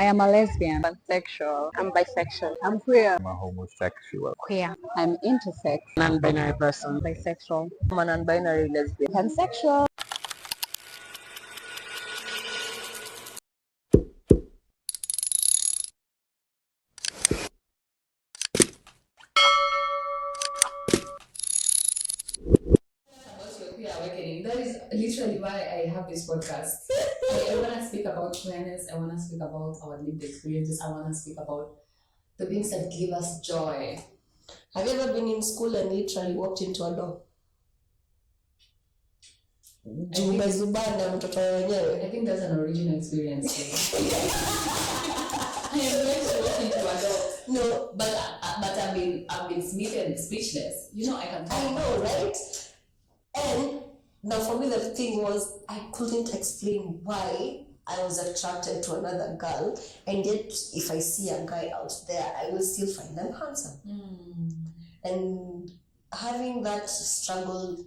I am a lesbian. Pansexual. I'm bisexual. I'm queer. I'm a homosexual. Queer. I'm intersex. Non-binary person. Bisexual. I'm a non-binary lesbian. Pansexual. That is literally why I have this podcast. I want to speak about queerness. I want to speak about our lived experiences. I want to speak about the things that give us joy. Have you ever been in school and literally walked into a door? Umezubanda mtoto wenyewe. I think that's an original experience. I am going to walk into a door. No, but I've been smitten, speechless. You know, I can talk. I know, right? And now for me the thing was I couldn't explain why I was attracted to another girl, and yet if I see a guy out there, I will still find them handsome. And having that struggle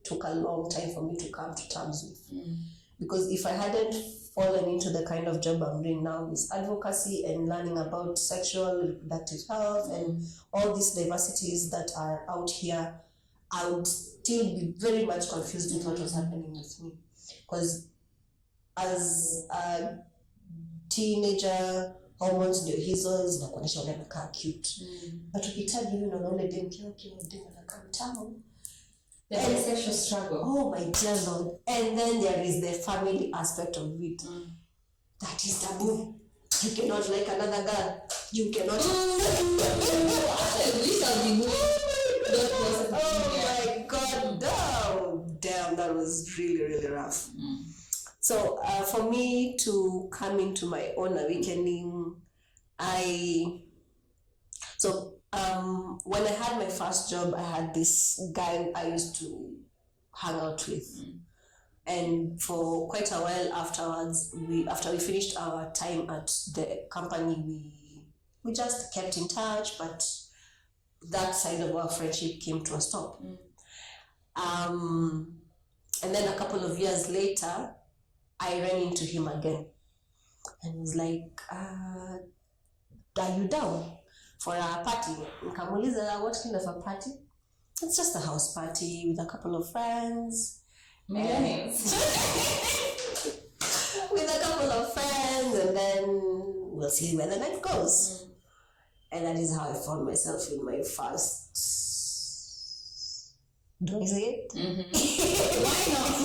took a long time for me to come to terms with. Because if I hadn't fallen into the kind of job I'm doing now, with advocacy and learning about sexual and reproductive health and all these diversities that are out here, I would still be very much confused with what was happening with me. Because as a teenager, hormones ndio hizo zinakuonyesha ule anakaa cute. But ukitaji hivi na ule dem anakaa mtamu. There's a sexual struggle. Oh my dear Lord. And then there is the family aspect of it. That is taboo. You cannot like another girl. You cannot. Oh my God. Damn, that was really, really rough. So for me to come into my own awakening, when I had my first job, I had this guy I used to hang out with. And for quite a while afterwards, after we finished our time at the company, we just kept in touch, but that side of our friendship came to a stop. And then a couple of years later, I ran into him again. And he was like, are you down for a party? Nikamuuliza, what kind of a party? It's just a house party with a couple of friends. Millennials. With a couple of friends, and then we'll see where the night goes. And that is how I found myself in my first. Do I say it? Why not?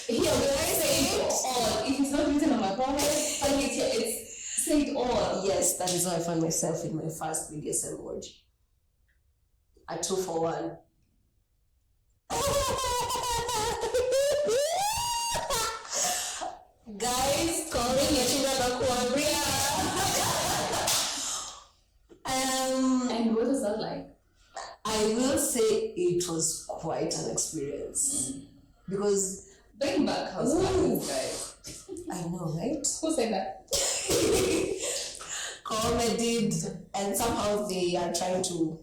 Here, when I say it all, if it's not written on my profile, it's say it all. Yes, that is how I found myself in my first BDSM orgy. A 2-for-1. Guys, call me And what was that like? I will say it was quite an experience. Because Bring back house parties, guys. I know, right? Who said that? Comedy, and somehow they are trying to.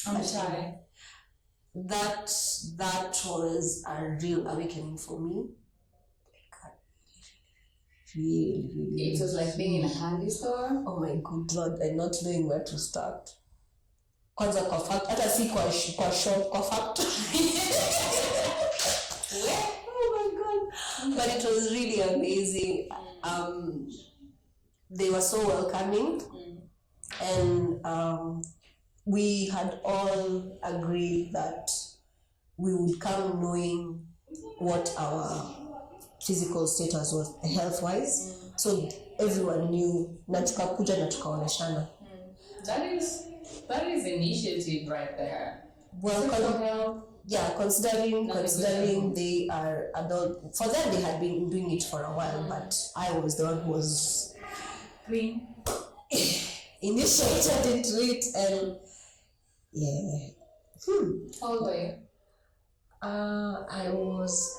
I'm shy. That was a real awakening for me. Really. It was like being in a candy store. Oh my good Lord, and not knowing where to start. Kwanza kwa fact, hata si kwa shop, kwa factory. Oh my God. But it was really amazing. They were so welcoming. And we had all agreed that we would come knowing what our physical status was health-wise. So everyone knew na tukakuja na tukaoneshana. That is initiative right there. Well, yeah, considering they are adult, for them they had been doing it for a while, but I was the one who was Green. initiated into it, and yeah. How old were you? I was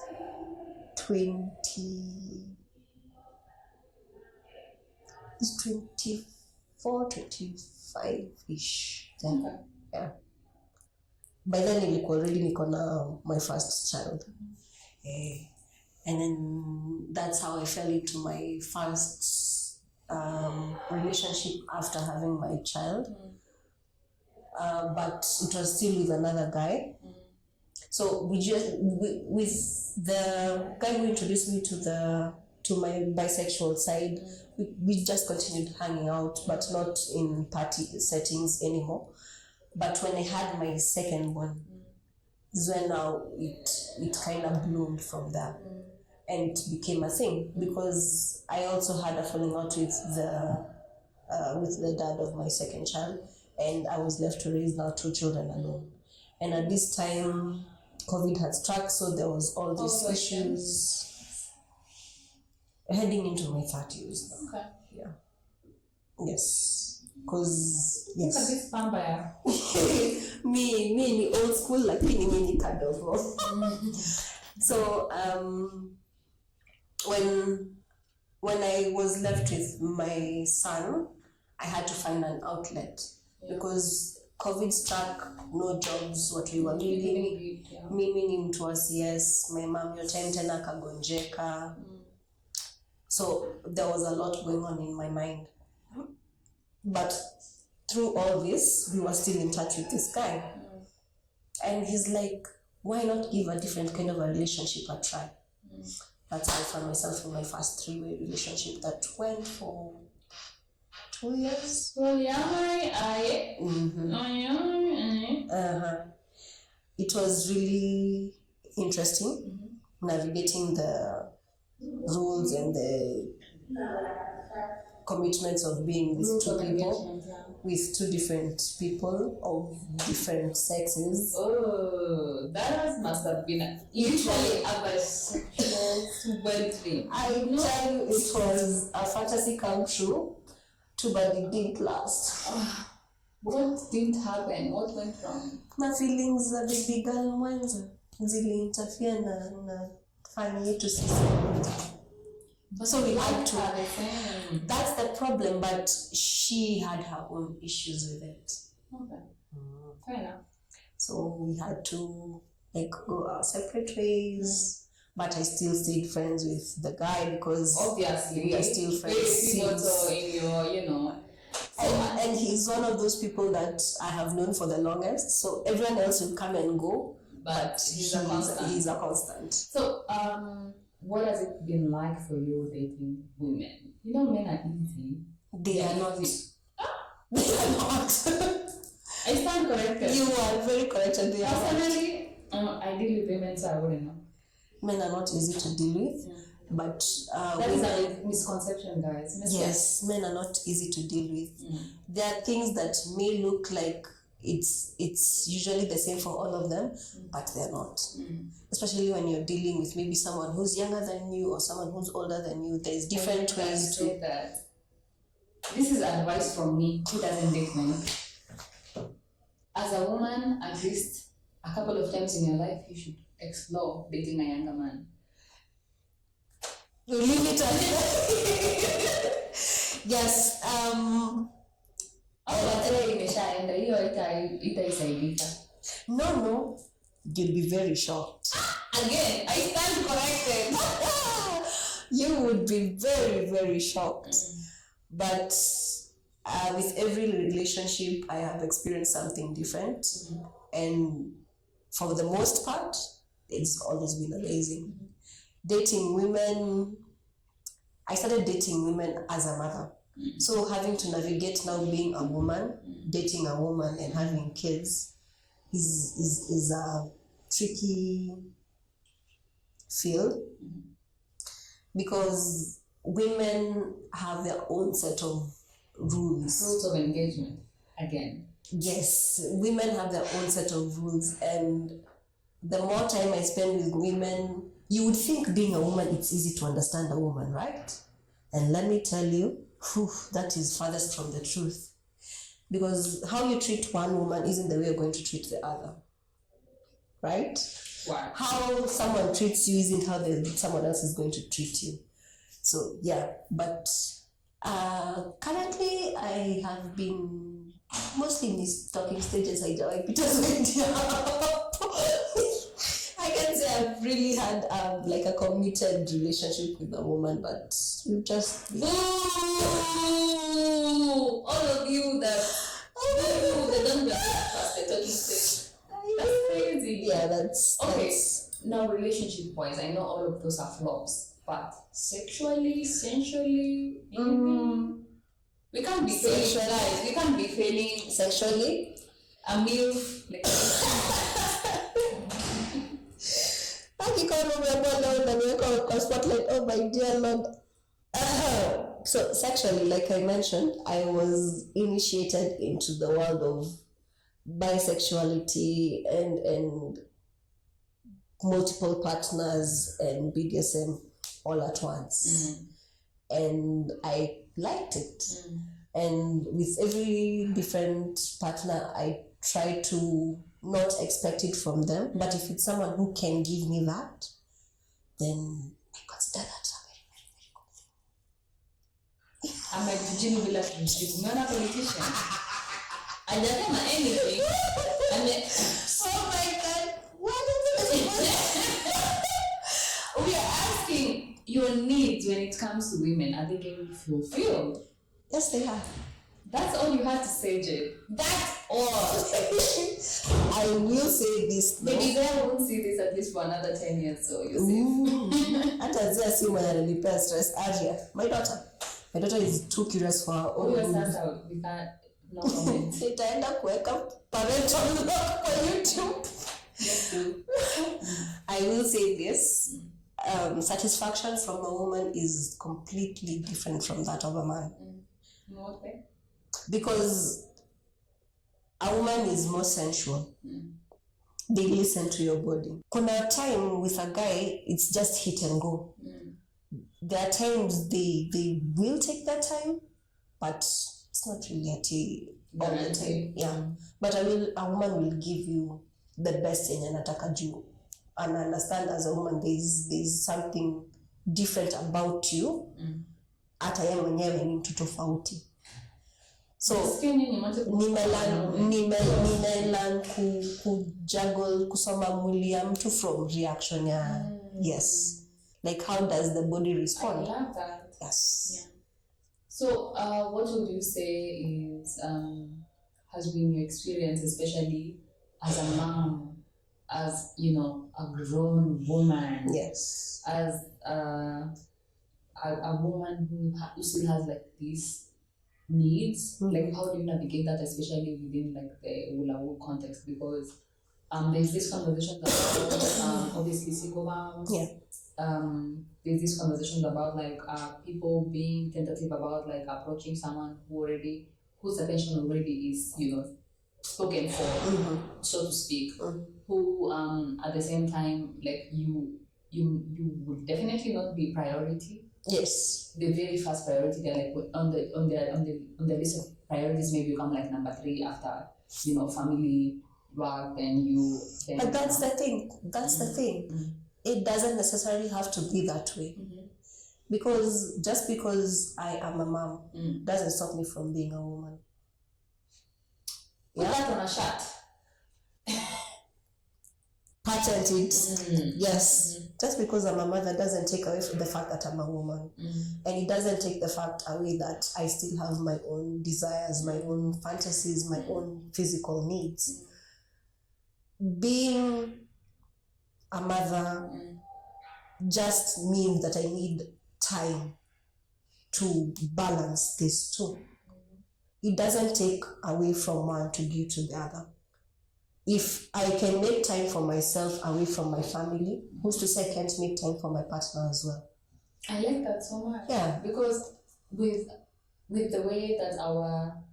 24, 25-ish. Okay. Yeah. By then niko na my first child. And then that's how I fell into my first relationship after having my child, but it was still with another guy. So with the guy who introduced me to my bisexual side, we just continued hanging out, but not in party settings anymore. But when I had my second one, is when now it kind of bloomed from there, and it became a thing, because I also had a falling out with the dad of my second child, and I was left to raise now 2 children alone. And at this time, COVID had struck, so there was all these issues heading into my 30s. Okay. Yeah. Yes. Because, yes. Look at this vampire. me ni old school, lakini mi ni kadogo. So, when I was left with my son, I had to find an outlet, because COVID struck, no jobs, what we were needing. Mimi ni mtu wa CS, my mom your time tena kagonjeka. So there was a lot going on in my mind. But through all this, we were still in touch with this guy. And he's like, why not give a different kind of a relationship a try? That's how I found myself in my first 3-way relationship that went for 2 years. Well, It was really interesting navigating the rules and the commitments of being with 2 people, with 2 different people of different sexes. Oh, that must have been literally a bisexual dream. I tell you, it was a fantasy come true, but it didn't last. What didn't happen? What went wrong? My feelings za baby girl mwanzo ziliinterfere na fani yetu sisi. So we had to. That's the problem, but she had her own issues with it. Okay. Fair enough. So we had to go our separate ways, but I still stayed friends with the guy, because obviously we are still friends. In your, and he's one of those people that I have known for the longest. So everyone else will come and go, but he's a constant. He's a constant. So what has it been like for you dating women? You know, men are easy. They are not. They are not. I stand corrected. You are very corrected. They are personally, I deal with women, so I wouldn't know. Men are not easy to deal with, but that is a misconception, guys. Yes, men are not easy to deal with. There are things that may look like it's usually the same for all of them, but they're not. Especially when you're dealing with maybe someone who's younger than you or someone who's older than you. There's different ways to. That. This is advice from me who doesn't date men. As a woman, at least a couple of times in your life, you should explore dating a younger man. You leave it at Yes. No. You'll be very shocked. Again, I stand corrected. You would be very, very shocked. But with every relationship, I have experienced something different. And for the most part, it's always been amazing. Dating women, I started dating women as a mother. So having to navigate now being a woman, dating a woman and having kids is a tricky field, because women have their own set of rules. Rules of engagement, again. Yes, women have their own set of rules, and the more time I spend with women, you would think being a woman, it's easy to understand a woman, right? And let me tell you, that is farthest from the truth. Because how you treat one woman isn't the way you're going to treat the other. Right? Wow. How someone treats you isn't how someone else is going to treat you. So, yeah. But currently, I have been mostly in these talking stages. I can say I've really had like a committed relationship with a woman, but we've just you that they don't trust the talking stage. That's crazy. Yeah, that's okay. that's- Now, relationship wise, I know all of those are flops, but sexually, sensually, we can't be failing, Sexually. guys. We can't be failing sexually. a MILF. Like, Spotlight. Oh my dear Lord. So sexually, like I mentioned, I was initiated into the world of bisexuality and multiple partners and BDSM all at once. And I liked it. And with every different partner, I try to not expect it from them. But if it's someone who can give me that, then I consider that a very, very, very good thing. I'm like Virginia Villa Umeona politician. Hajasema anything. Oh my God. What is it? We are asking your needs when it comes to women. Are they getting fulfilled? Yes, they are. That's all you have to say, Jade. That's all. I will say this. Maybe they won't see this at least for another 10 years, so you're safe. Hata zia si mwenye ananipea stress area. My daughter is too curious for her Who own your good. sons out? We can't, no comment. Nitaenda kuweka parental lock kwa YouTube. Yes, do. I will say this. Satisfaction from a woman is completely different from that of a man. In what way? Because a woman is more sensual. They listen to your body. Kuna time with a guy, it's just hit and go. There are times they will take their time, but it's not really all the time. Yeah. But a woman will give you the best in anataka juu. And I understand as a woman there's something different about you. Hata yeye mwenyewe ni mtu tofauti. So nimelan kujuggle kusoma mwili ya mtu from reaction ya yes. Like how does the body respond? I love that. Yes. Yeah. So what would you say is has been your experience, especially as a mom, as a grown woman, Yes. as a woman who still has like these needs, like how do you navigate that, especially within like the Ulawu context? Because there's this conversation about obviously single moms. Yeah. There's this conversation about like people being tentative about like approaching someone whose attention already is spoken for, so to speak, who at the same time like you would definitely not be priority. Yes. The very first priority, they're like on the list of priorities, maybe you come like number 3 after family, work, But that's the thing. That's the thing. It doesn't necessarily have to be that way. Because just because I am a mom doesn't stop me from being a woman. Put that on a shirt. Patent it. Yes. Just because I'm a mother doesn't take away from the fact that I'm a woman. And it doesn't take the fact away that I still have my own desires, my own fantasies, my own physical needs. Being a mother just means that I need time to balance these two. It doesn't take away from one to give to the other. If I can make time for myself away from my family, who's to say I can't make time for my partner as well? I like that so much. Yeah. Because with the way that our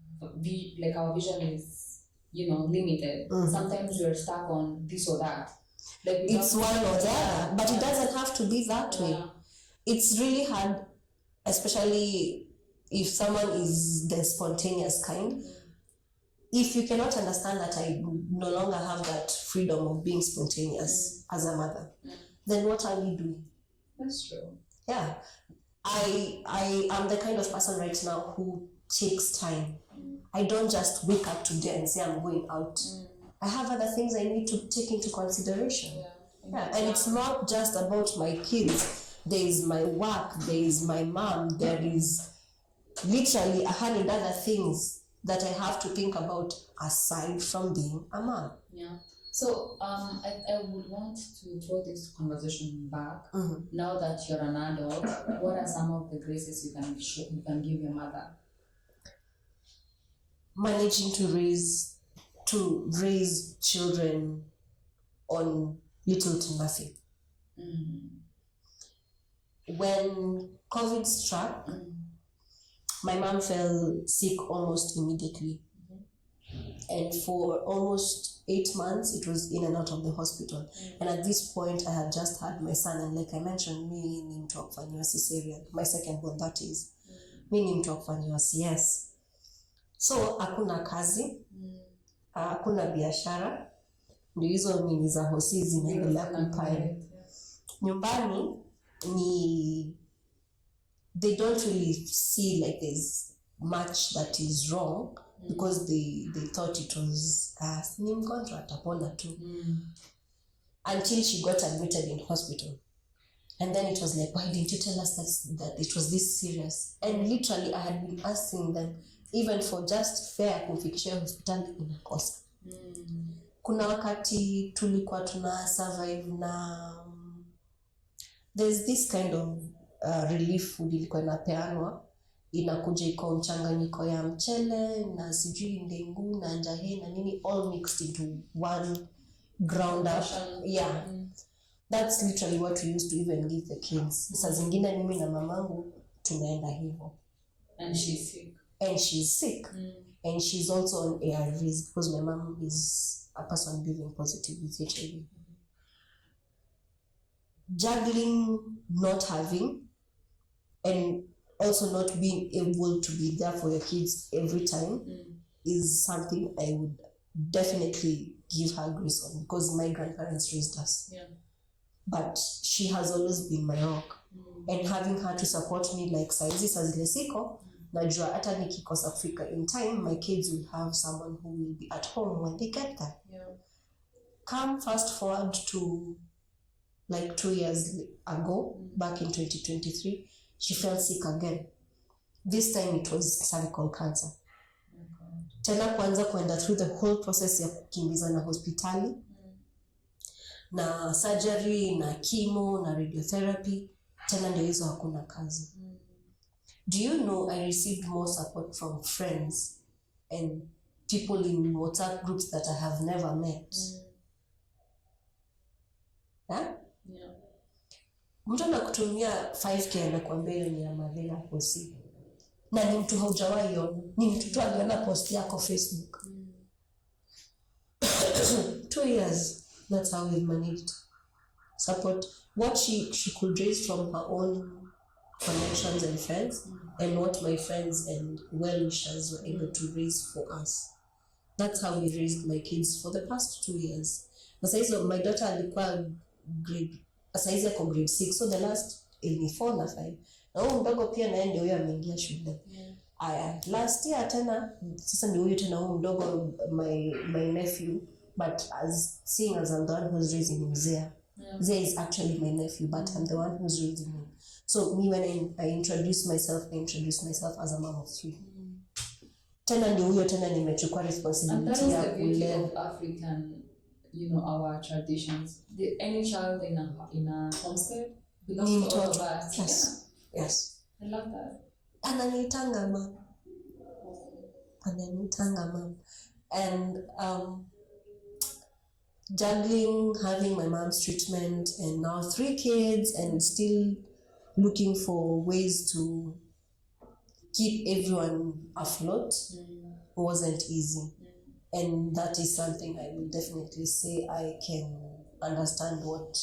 vision is, limited, sometimes we're stuck on this or that. Like it's one or the other, but it doesn't have to be that way. It's really hard, especially if someone is the spontaneous kind. If you cannot understand that I no longer have that freedom of being spontaneous as a mother, then what are we doing? That's true. Yeah. I am the kind of person right now who takes time. I don't just wake up today and say I'm going out. I have other things I need to take into consideration. Yeah. And it's not just about my kids. There is my work, there is my mom, there is literally 100 other things that I have to think about aside from being a mom. Yeah. So I would want to throw this conversation back. Now that you're an adult, what are some of the graces you can give your mother? Managing to raise children on little to nothing. When COVID struck, my mom fell sick almost immediately. And for almost 8 months, it was in and out of the hospital. And at this point, I had just had my son. And like I mentioned, me ni mtu wa kufanyiwa cesarean. My second born, that is. Mi ni mtu wa kufanyiwa CS. So, hakuna kazi, hakuna biashara. Ndio hizo nini za hosi zinaendelea kupaya. Nyumbani ni... They don't really see like there's much that is wrong. Because they thought it was ni mgonjwa atapona tu. Until she got admitted in hospital. And then it was like, why didn't you tell us that it was this serious? And literally I had been asking them, even for just fare kufikishia hospitali inakosa. Kuna wakati tulikuwa tuna survive na there's this kind of relief food ilikuwa inapeanwa. Inakuja iko mchanganyiko ya mchele na sijui ndengu na njahe na nini, all mixed into one ground up. Yeah. That's literally what we used to even give the kids. Saa zingine mimi na mamangu tunaenda hivyo. And she's sick. And she's sick. And she's also on ARVs because my mom is a person living positive with HIV. Juggling not having and also not being able to be there for your kids every time is something I would definitely give her grace on, because my grandparents raised us. Yeah. But she has always been my rock. And having her to support me like saizi sa zile siko, najua hata nikikosa kufika in time, my kids will have someone who will be at home when they get there. Yeah. Come fast forward to like 2 years ago, back in 2023, she fell sick again. This time it was cervical cancer. Tena kwanza kuenda through the whole process ya kukimbiza na hospitali, na surgery, na chemo, na radiotherapy. Tena ndio hizo hakuna kazi. Do you know I received more support from friends and people in WhatsApp groups that I have never met? Huh? Yeah. Mtu anakutumia 5K anakuambia hiyo ni ya madhila posi. Na ni mtu haujawahi ona. Ni mtu tu aliona post yako Facebook. 2 years. That's how we managed support what she could raise from her own connections and friends, and what my friends and well-wishers were able to raise for us. That's how we raised my kids for the past 2 years. Sasa my daughter alikuwa saizi ako grade 6, so the last ni 4 na 5. Na huyu mdogo pia naye ndio huyo ameingia shule. Aya, last year tena sasa ndio huyo tena huyu mdogo, my nephew, but seeing as I'm the one who's raising him, Zea is actually my nephew, but I'm the one who's raising him. So me, when I introduce myself as a mom of 3. Tena ndio huyo tena nimechukua responsibility ya kulea. And that is the beauty of African, our traditions. Any child in a homestead belongs to all of us. Yes. Yeah. Yes. I love that. Ananitanga mom. And juggling, having my mom's treatment, and now 3 kids, and still looking for ways to keep everyone afloat wasn't easy. And that is something I will definitely say I can understand what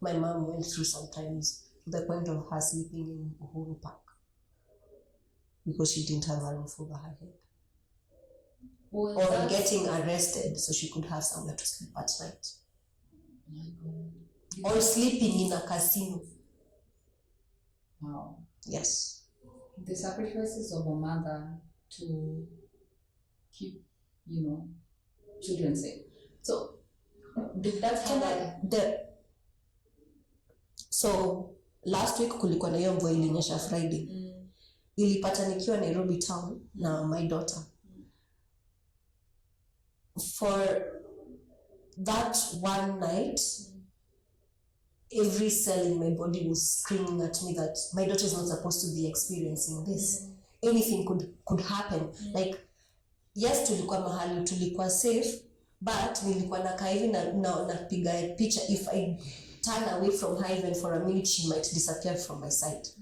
my mom went through sometimes, to the point of her sleeping in Uhuru Park because she didn't have a roof over her head. Well, or getting arrested so she could have somewhere to sleep at night. My God. Or sleeping in a casino. Wow. Yes. The sacrifices of a mother to keep, children safe. So, did that happen? So, last week kulikuwa na hiyo mvua ilinyesha Friday. Ilipata nikiwa Nairobi town na my daughter. for that one night, every cell in my body was screaming at me that my daughter is not supposed to be experiencing this. Anything could happen. Like, yes, tulikuwa mahali, tulikuwa safe, but nilikuwa nakaa hivi napiga picha. If I turn away from her even for a minute, she might disappear from my sight.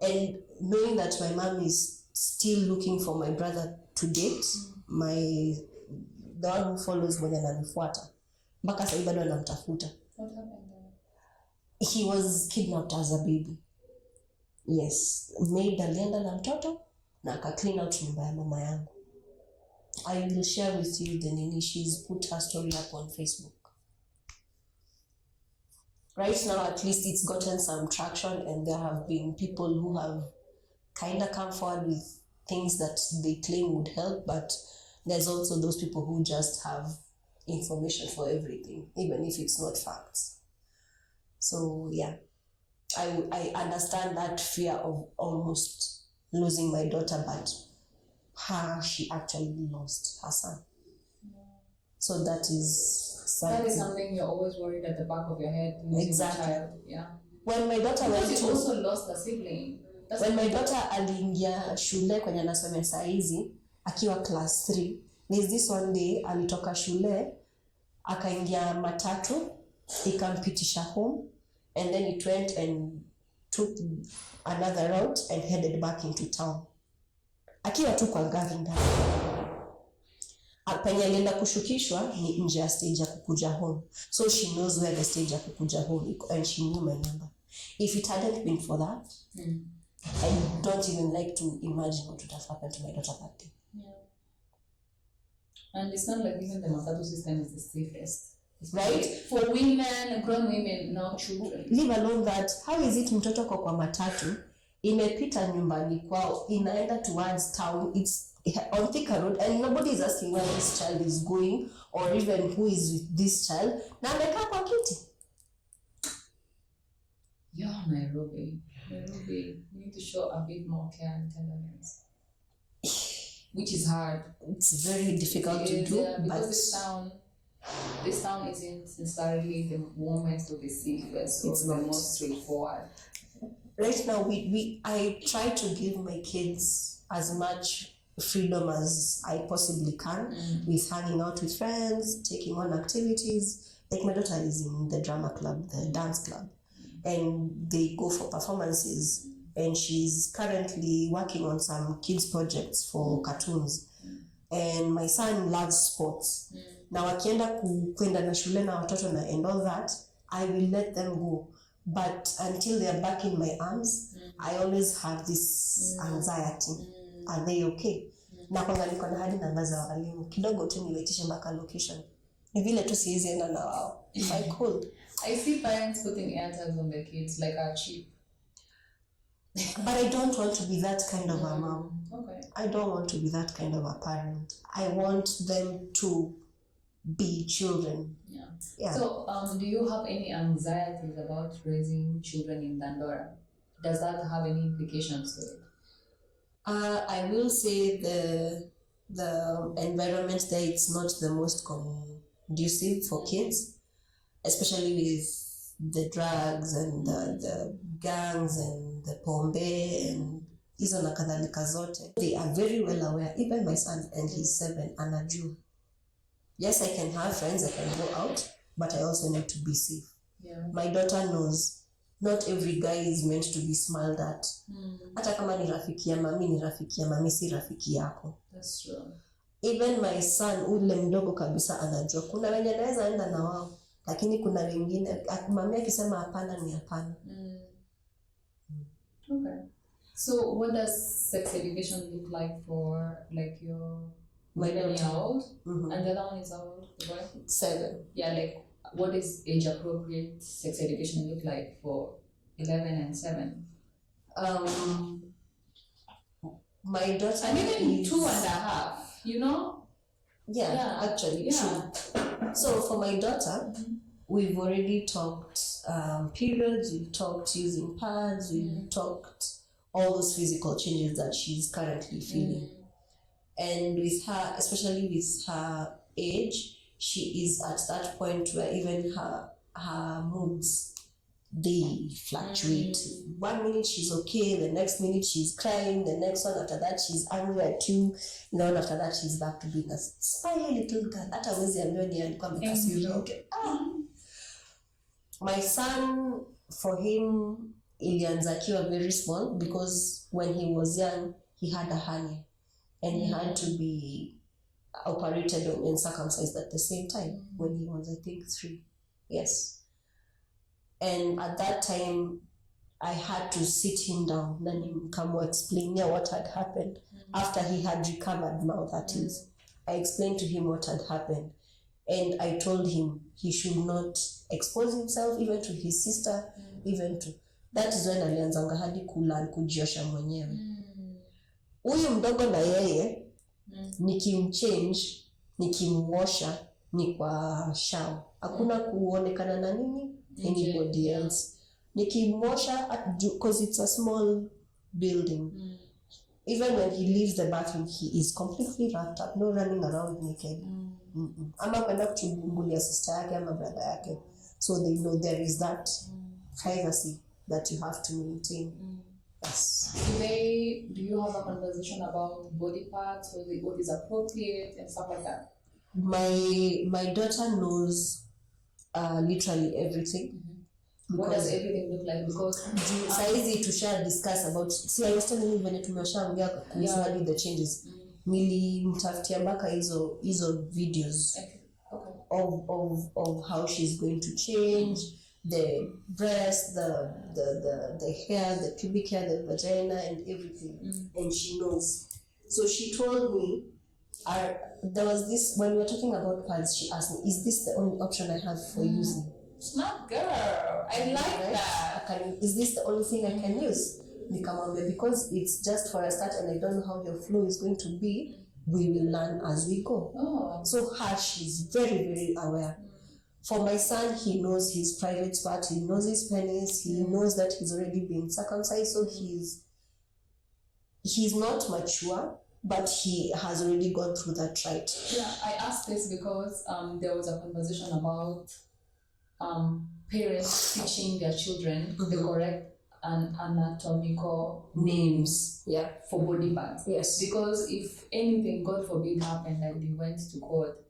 And knowing that my mom is still looking for my brother to date, the one who follows mwenye ananifuata, mpaka sasa bado anamtafuta. What happened there? He was kidnapped as a baby. Yes, maid alienda na mtoto na aka clean out nyumba ya mama yangu. I will share with you the nini. She's put her story up on Facebook. Right now, at least it's gotten some traction, and there have been people who have kind of come forward with things that they claim would help, but there's also those people who just have information for everything, even if it's not facts. So yeah, I understand that fear of almost losing my daughter, but she actually lost her son. So that is something. That is something you're always worried at the back of your head. Exactly. A child. Yeah. When my daughter Because you also lost a sibling. When my daughter aliingia shule kwenye anasomea saa hizi akiwa class 3, there's this one day alitoka shule akaingia matatu ikampitisha home, and then it went and took another route and headed back into town. Akiwa tu kwa gari ndani. Penye alienda kushukishwa ni nje ya stage ya kukuja home. So she knows where the stage ya kukuja home, and she knew my number. If it hadn't been for that, I don't even like to imagine what would have happened to my daughter that day. Yeah. And it's not like even the matatu system is the safest. Right? For women, grown women, not children. Leave alone that, how is it mtoto kwa matatu, imepita nyumbani kwao, inaenda towards town, it's on Thika Road, and nobody is asking where this child is going, or even who is with this child, na amekaa kwa kiti. Yeah, Nairobi, you need to show a bit more care and tenderness, which is hard. It's very difficult to do, because but this town isn't necessarily the warmest or the safest or the most straightforward. Right now, I try to give my kids as much freedom as I possibly can with hanging out with friends, taking on activities. Like my daughter is in the drama club, the dance club, and they go for performances, and she's currently working on some kids projects for cartoons. And my son loves sports. Na wakienda kwenda na shule na watoto na and all that, I will let them go. But until they are back in my arms, I always have this anxiety. Are they okay? Na kwanza niko na hadi namba za walimu. Kidogo tu niwaitishe mpaka location. Ni vile tu siwezi enda na wao. If I could. I see parents putting airtags on their kids like are cheap. But I don't want to be that kind of a mom. Okay. I don't want to be that kind of a parent. I want them to be children. Yeah. So, do you have any anxieties about raising children in Dandora? Does that have any implications to it? I will say the environment there, it's not the most conducive for kids, especially with the drugs and the gangs and the pombe and hizo na kadhalika zote. They are very well aware. Even my son, and he's 7, anajua. Yes, I can have friends, I can go out, but I also need to be safe. Yeah. My daughter knows not every guy is meant to be smiled at. Hata kama ni rafiki ya mami, si rafiki yako. That's true. Even my son, ule mdogo kabisa anajua. Kuna wenye naweza enda na wao, lakini kuna wengine, mami akisema hapana ni hapana. Okay. So what does sex education look like for like your My 11-year-old? And the other one is how old? 7. Yeah, like what is age appropriate sex education look like for 11 and 7? My daughter And even is 2.5, you know? Yeah, actually, true. So for my daughter, we've already talked periods, we've talked using pads, we've talked all those physical changes that she's currently feeling. And with her, especially with her age, she is at that point where even her moods, they fluctuate. 1 minute she's okay, the next minute she's crying, the next one after that she's angry at you, then after that she's back to being a smiley little girl. Hata hawezi ambiwa ni alikuwa amekasirika. Okay. My son, for him, ilianza akiwa very small because when he was young, he had a hernia and he had to be operated on and circumcised at the same time when he was, I think, 3. Yes. And at that time, I had to sit him down and come explain what had happened after he had recovered now, that is. I explained to him what had happened. And I told him he should not expose himself even to his sister, even to... That is when alianzanga hadi kula kujiosha mwenyewe. Huyu mdogo na yeye, nikimchange, nikimwosha, ni kwa shower. Hakuna kuonekana na nini? Anybody else. Nikimwosha, because it's a small building. Even when he leaves the bathroom, he is completely wrapped up, no running around naked. Ama kwenda kuchungulia sister yake ama brother yake. So they know there is that privacy that you have to maintain. Yes. Do you have a conversation about body parts, what is appropriate and stuff like that? My daughter knows literally everything. What does everything look like? Because Hizi to share discuss about, see, I was telling you when tumeshaongea kuhusu hadi the changes. Nilimtafutia mpaka hizo videos of how she's going to change the breast, the hair, the pubic hair, the vagina, and everything. And she knows. So she told me, there was this, when we were talking about pads, she asked me, is this the only option I have for using? Smart girl. I like that. Is this the only thing I can use? Nikamwambia, because it's just for a start and I don't know how your flow is going to be, we will learn as we go. So she's very, very aware. For my son, he knows his private part, he knows his penis, he knows that he's already been circumcised, so he's not mature, but he has already gone through that right. Yeah, I asked this because there was a conversation about parents teaching their children the correct and anatomical names for body parts. Yes. Because if anything, God forbid, happened and they went to court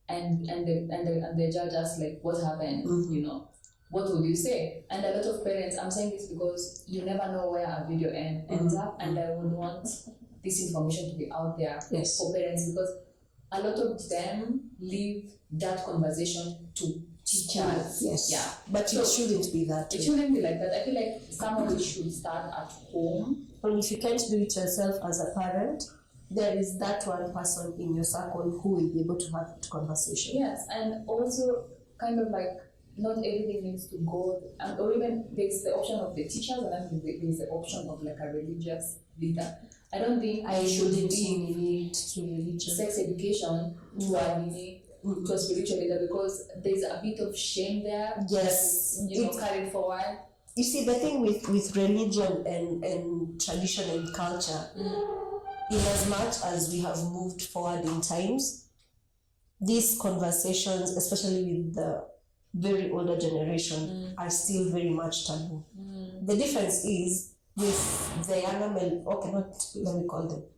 and the judge asked like what happened, what would you say? And a lot of parents, I'm saying this because you never know where a video ends up, and I would want this information to be out there for parents, because a lot of them leave that conversation to teachers. Yes. Yeah. But it shouldn't be that. It shouldn't be like that. I feel like somebody should start at home. And if you can't do it yourself as a parent, there is that one person in your circle who will be able to have that conversation. Yes, and also kind of like not everything needs to go, or even there's the option of the teachers, and then there's the option of like a religious leader. I don't think I should need to religion. Sex education to a spiritual leader, because there's a bit of shame there. Yes, carried forward. You see, the thing with religion and tradition and culture, in as much as we have moved forward in times, these conversations, especially with the very older generation, are still very much taboo. The difference is with the younger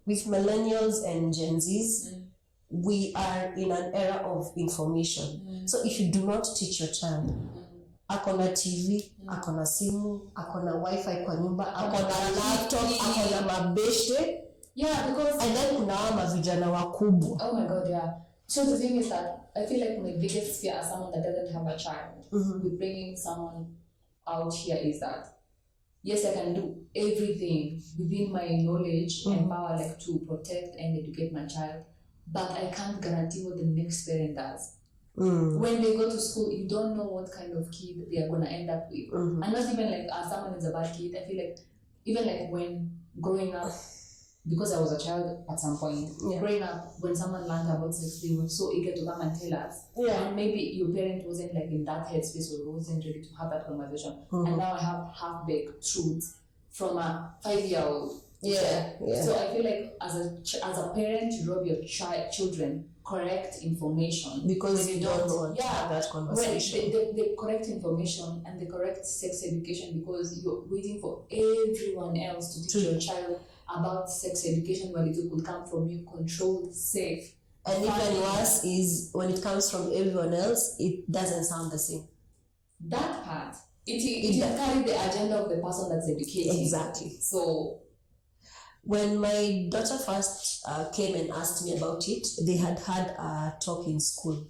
with millennials and Gen Zs, we are in an era of information. So if you do not teach your child, akona TV, akona simu, akona Wi-Fi kwa nyumba, akona laptop, akona mabeshte. Yeah, because and then kuna mavijana wakubwa. Oh my God, yeah. So the thing is that I feel like my biggest fear as someone that doesn't have a child with bringing someone out here is that yes, I can do everything within my knowledge and power, like to protect and educate my child, but I can't guarantee what the next parent does. When they go to school, you don't know what kind of kid they are going to end up with. And not even like someone is a bad kid. I feel like even like when growing up, because I was a child at some point, growing up, when someone learned about sex, they were so eager to come and tell us. And maybe your parent wasn't like in that headspace or wasn't ready to have that conversation. And now I have half-baked truths from a 5-year-old Yeah, yeah. So I feel like as a parent, you rob your children correct information Because when you don't want to have that when conversation. the correct information and the correct sex education, because you're waiting for everyone else to teach your child about sex education when it could come from you, controlled, safe. And even worse is when it comes from everyone else, it doesn't sound the same. That part, it will carry the agenda of the person that's educating. Exactly. So when my daughter first came and asked me about it, they had a talk in school.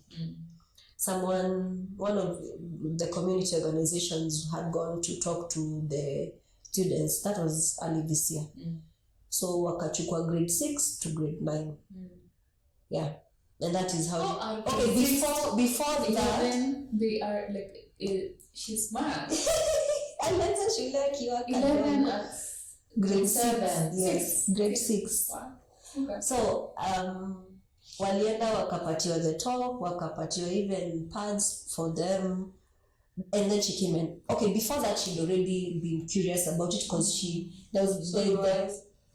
One of the community organizations had gone to talk to the students. That was early this year. So wakachukua grade 6 to grade 9. Yeah. And that is how before that they are like she's smart. alianza shule akiwa 11 at grade 7. 6. Yes, grade 6. Wow. Okay. So walienda wakapatiwa the talk, wakapatiwa even pads for them, and then she came in. Okay, before that she'd already been curious about it because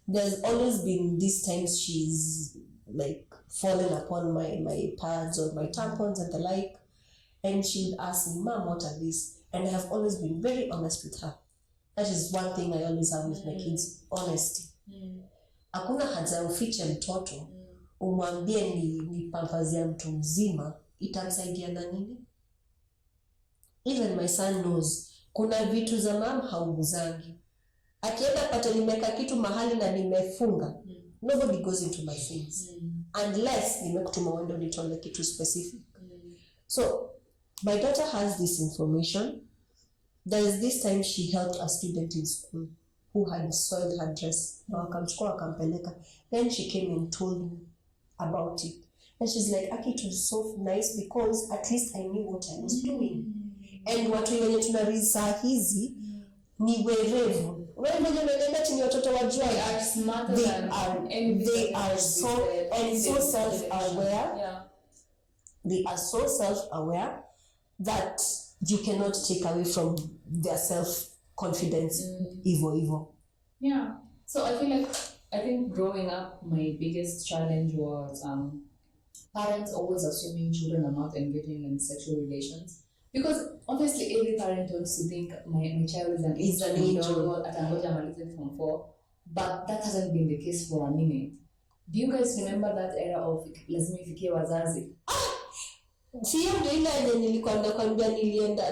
there's always been these times she's like fallen upon my pads or my tampons and the like, and she would ask me, "Mom, what are these?" And I have always been very honest with her. That is one thing I always have with my kids, honesty. Hakuna haja ufiche mtoto umwambie ni pampers ya mtu mzima, itamsaidia na nini? Even my son knows kuna vitu za mama hauguzangi. Akienda pata nimeka kitu mahali na nimefunga, nobody goes into my things unless nimekutuma uende unitolee kitu specific. So my daughter has this information. There is this time she helped a student in school who had soiled her dress. Wakamchukua wakampeleka. Then she came and told me about it. And she's like, Aki, it was so nice because at least I knew what I was doing. And watu wenye tunarisa hizi ni werevu. Wewe mwenye unaenda chini watoto wajua. They are smarter than they are so self-aware. Yeah. They are so self-aware that you cannot take away from their self-confidence. Evil. Yeah. So I think growing up, my biggest challenge was parents always assuming children are not engaging in sexual relations. Because obviously every parent wants to think my child is an angel atangoja amalize form 4, but that hasn't been the case for a minute. Do you guys remember that era of lazima ifikie wazazi? Sio ndio ile yenye nilikuwa nakwambia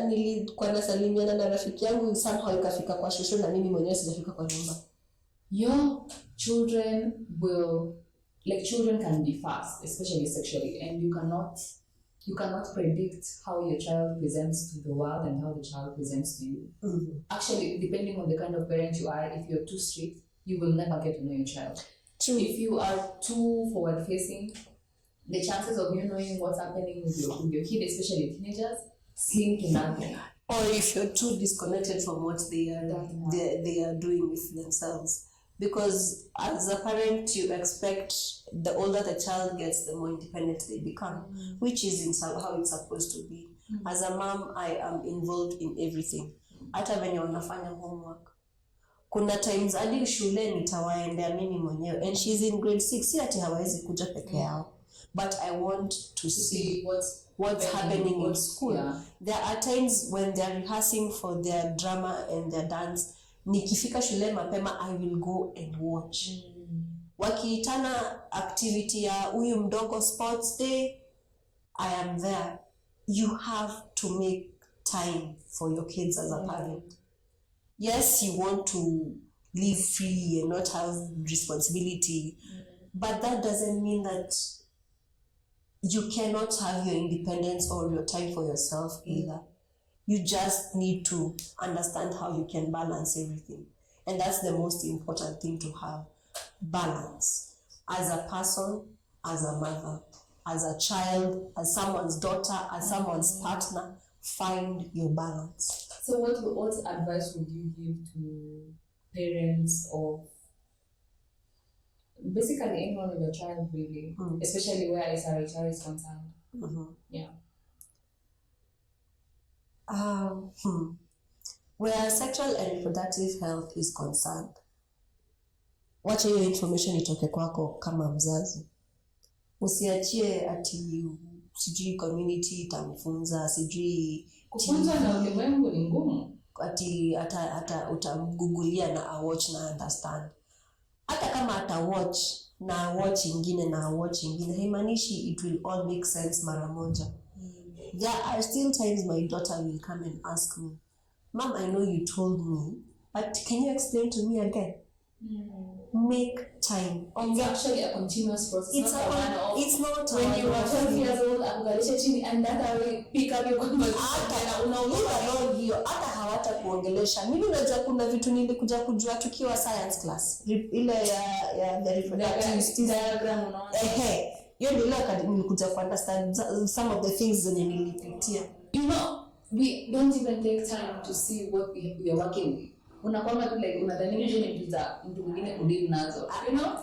nilikuwa nasalimiana na rafiki yangu somehow ikafika kwa shosho na mimi mwenyewe sijafika kwa nyumba. Your children can be fast, especially sexually, and you cannot predict how your child presents to the world and how the child presents to you. Actually, depending on the kind of parent you are, if you're too strict, you will never get to know your child. True. If you are too forward-facing, the chances of you knowing what's happening with your kid, especially teenagers, slim to nothing. Or if you're too disconnected from what they are doing with themselves. Because as a parent, you expect the older the child gets, the more independent they become, which is how it's supposed to be. As a mom, I am involved in everything. Hata venye wanafanya homework. Kuna times hadi shule nitawaendea mimi mwenyewe, and she's in grade 6, si ati hawezi kuja peke yao. But I want to see what's happening in school. Yeah. There are times when they're rehearsing for their drama and their dance, nikifika shule mapema, I will go and watch. Wakiitana activity ya huyu mdogo sports day, I am there. You have to make time for your kids as a parent. Yes, you want to live free and not have responsibility, but that doesn't mean that you cannot have your independence or your time for yourself either. You just need to understand how you can balance everything. And that's the most important thing to have. Balance. As a person, as a mother, as a child, as someone's daughter, as someone's partner, find your balance. So what advice would you give to parents of basically anyone with a child really, especially where SRHR is concerned? Yeah. Where sexual and reproductive health is concerned, wacha hiyo information itoke kwako kama mzazi. Usiachie ati sijui community itamfunza, sijui kufunza na ulimwengu ni ngumu. Ati utamgugulia na watch na understand. Hata kama watch ingine haimaanishi it will all make sense mara moja. There are still times my daughter will come and ask me, Mom, I know you told me, but can you explain to me again? Make time. It's actually a continuous process. It's not when you are 12 years old, akugalisha chini and that will pick up your conversation. Hata hawata kuongelesha. Mimi unajua kuna vitu nilikuja kujua tukiwa science class. Ile ya the reproductive diagram unaona. Hiyo ndio nilikuja ku understand some of the things zenye nilipitia. You know, we don't even take time to see what we are working with. Unakwamba tu like unadhani ni mtu mwingine kudili nazo. You know?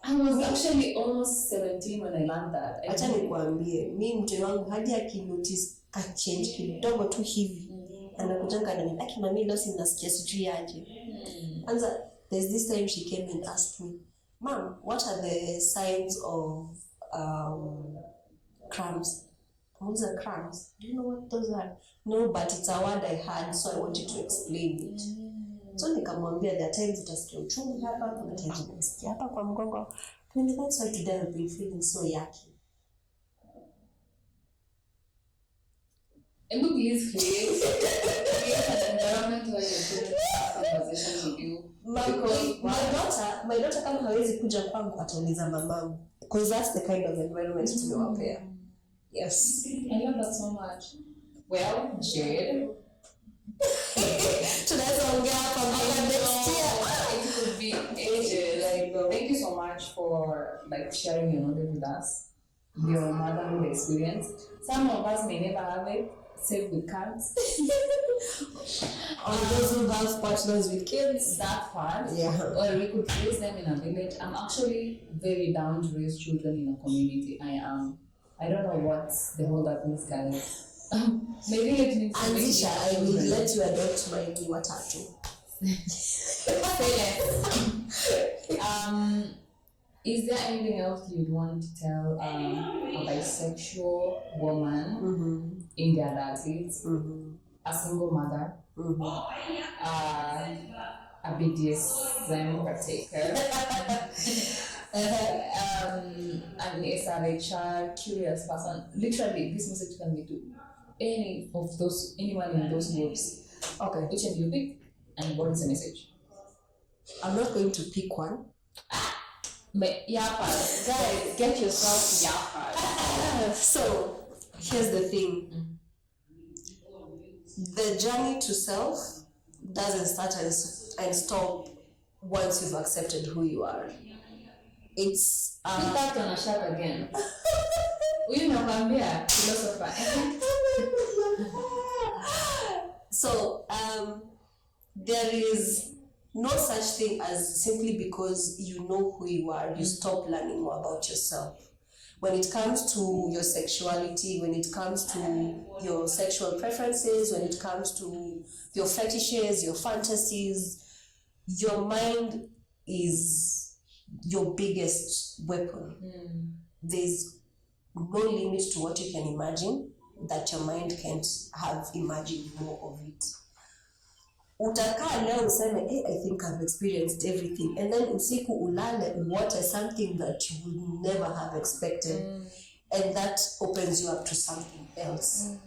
I was actually almost 17 when I learned that. Acha nikwambie, mimi mtu wangu hadi akinotice a change kidogo tu hivi. Anakujanga ananiambia, "Mami leo sinasikia sijui aje." Anza, there's this time she came and asked me, "Mom, what are the signs of cramps?" Those are cramps. Do you know what those are? No, but it's a word I had, so I wanted to explain it. So nikamwambia, there are times utasikia uchungu hapa, kuna times utasikia hapa kwa mgongo. And that's why today I've been feeling so yucky. And please create an environment where your children have conversations with you. My daughter kama hawezi kuja kwangu atauliza mamangu. Because that's the kind of environment tumewapea. Yes. I love that so much. Well, Jade. Tunaweza ongea hapa mpaka next year. It could be ages. Thank you so much for sharing your knowledge with us, your motherhood experience. Some of us may never have it, save with cats. Or those who have partners with kids. That part. Yeah. Or we could raise them in a village. I'm actually very down to raise children in a community. I don't know what's the whole that means, guys. Maybe it means Anzisha, I will let you adopt my watatu. Is there anything else you'd want to tell a bisexual woman in their 30s, a single mother, a BDSM partaker, an SRHR curious person? Literally, this message can be to anyone in those groups. Okay. Which one do you pick, and what is the message? I'm not going to pick one. Guys, get yourself yappa. So, here's the thing. The journey to self doesn't start and stop once you've accepted who you are. It's Put that on a shark again. You know, I'm philosopher. So, there is no such thing as simply because you know who you are, you stop learning more about yourself. When it comes to your sexuality, when it comes to your sexual preferences, when it comes to your fetishes, your fantasies, your mind is your biggest weapon. There's no limit to what you can imagine that your mind can't have imagined more of it. Utakaa leo useme, I think I've experienced everything, and then usiku ulale what is something that you would never have expected, and that opens you up to something else.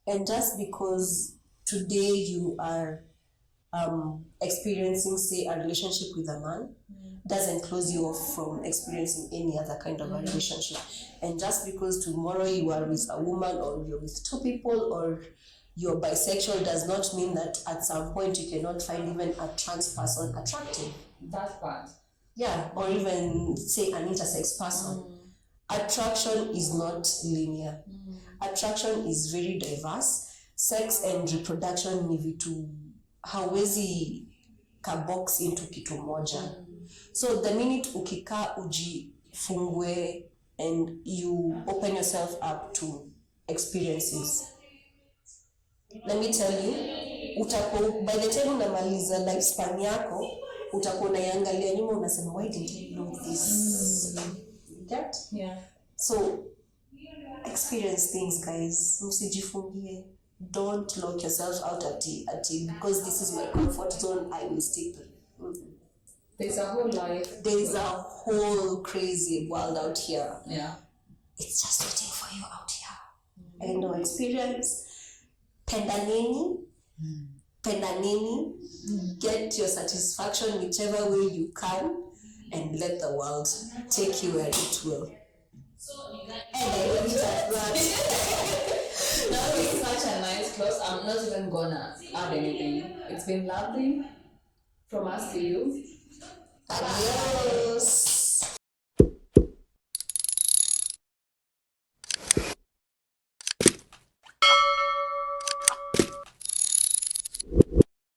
And just because today you are experiencing, say, a relationship with a man, doesn't close you off from experiencing any other kind of a relationship. And just because tomorrow you are with a woman, or you're with two people, or you're bisexual, does not mean that at some point you cannot find even a trans person attractive. That part. Yeah, or even, say, an intersex person. Attraction is not linear. Attraction is very diverse. Sex and reproduction ni vitu hawezi kabox into kitu moja. So the minute ukika ujifungue and you open yourself up to experiences, let me tell you, by the time unamaliza lifespan yako, utakuwa unaiangalia nyuma unasema why did he know this? That? Yeah. So experience things, guys. Msijifungie. Don't lock yourself out at because this is my comfort zone, I will stick. There's a whole life. There's a whole crazy world out here. Yeah. It's just waiting for you out here. And no experience. Pendanini. Get your satisfaction whichever way you can, and let the world take you where it will. And I leave it at that. Now it's such a nice close. I'm not even gonna add anything. It's been lovely from us to you. Adios.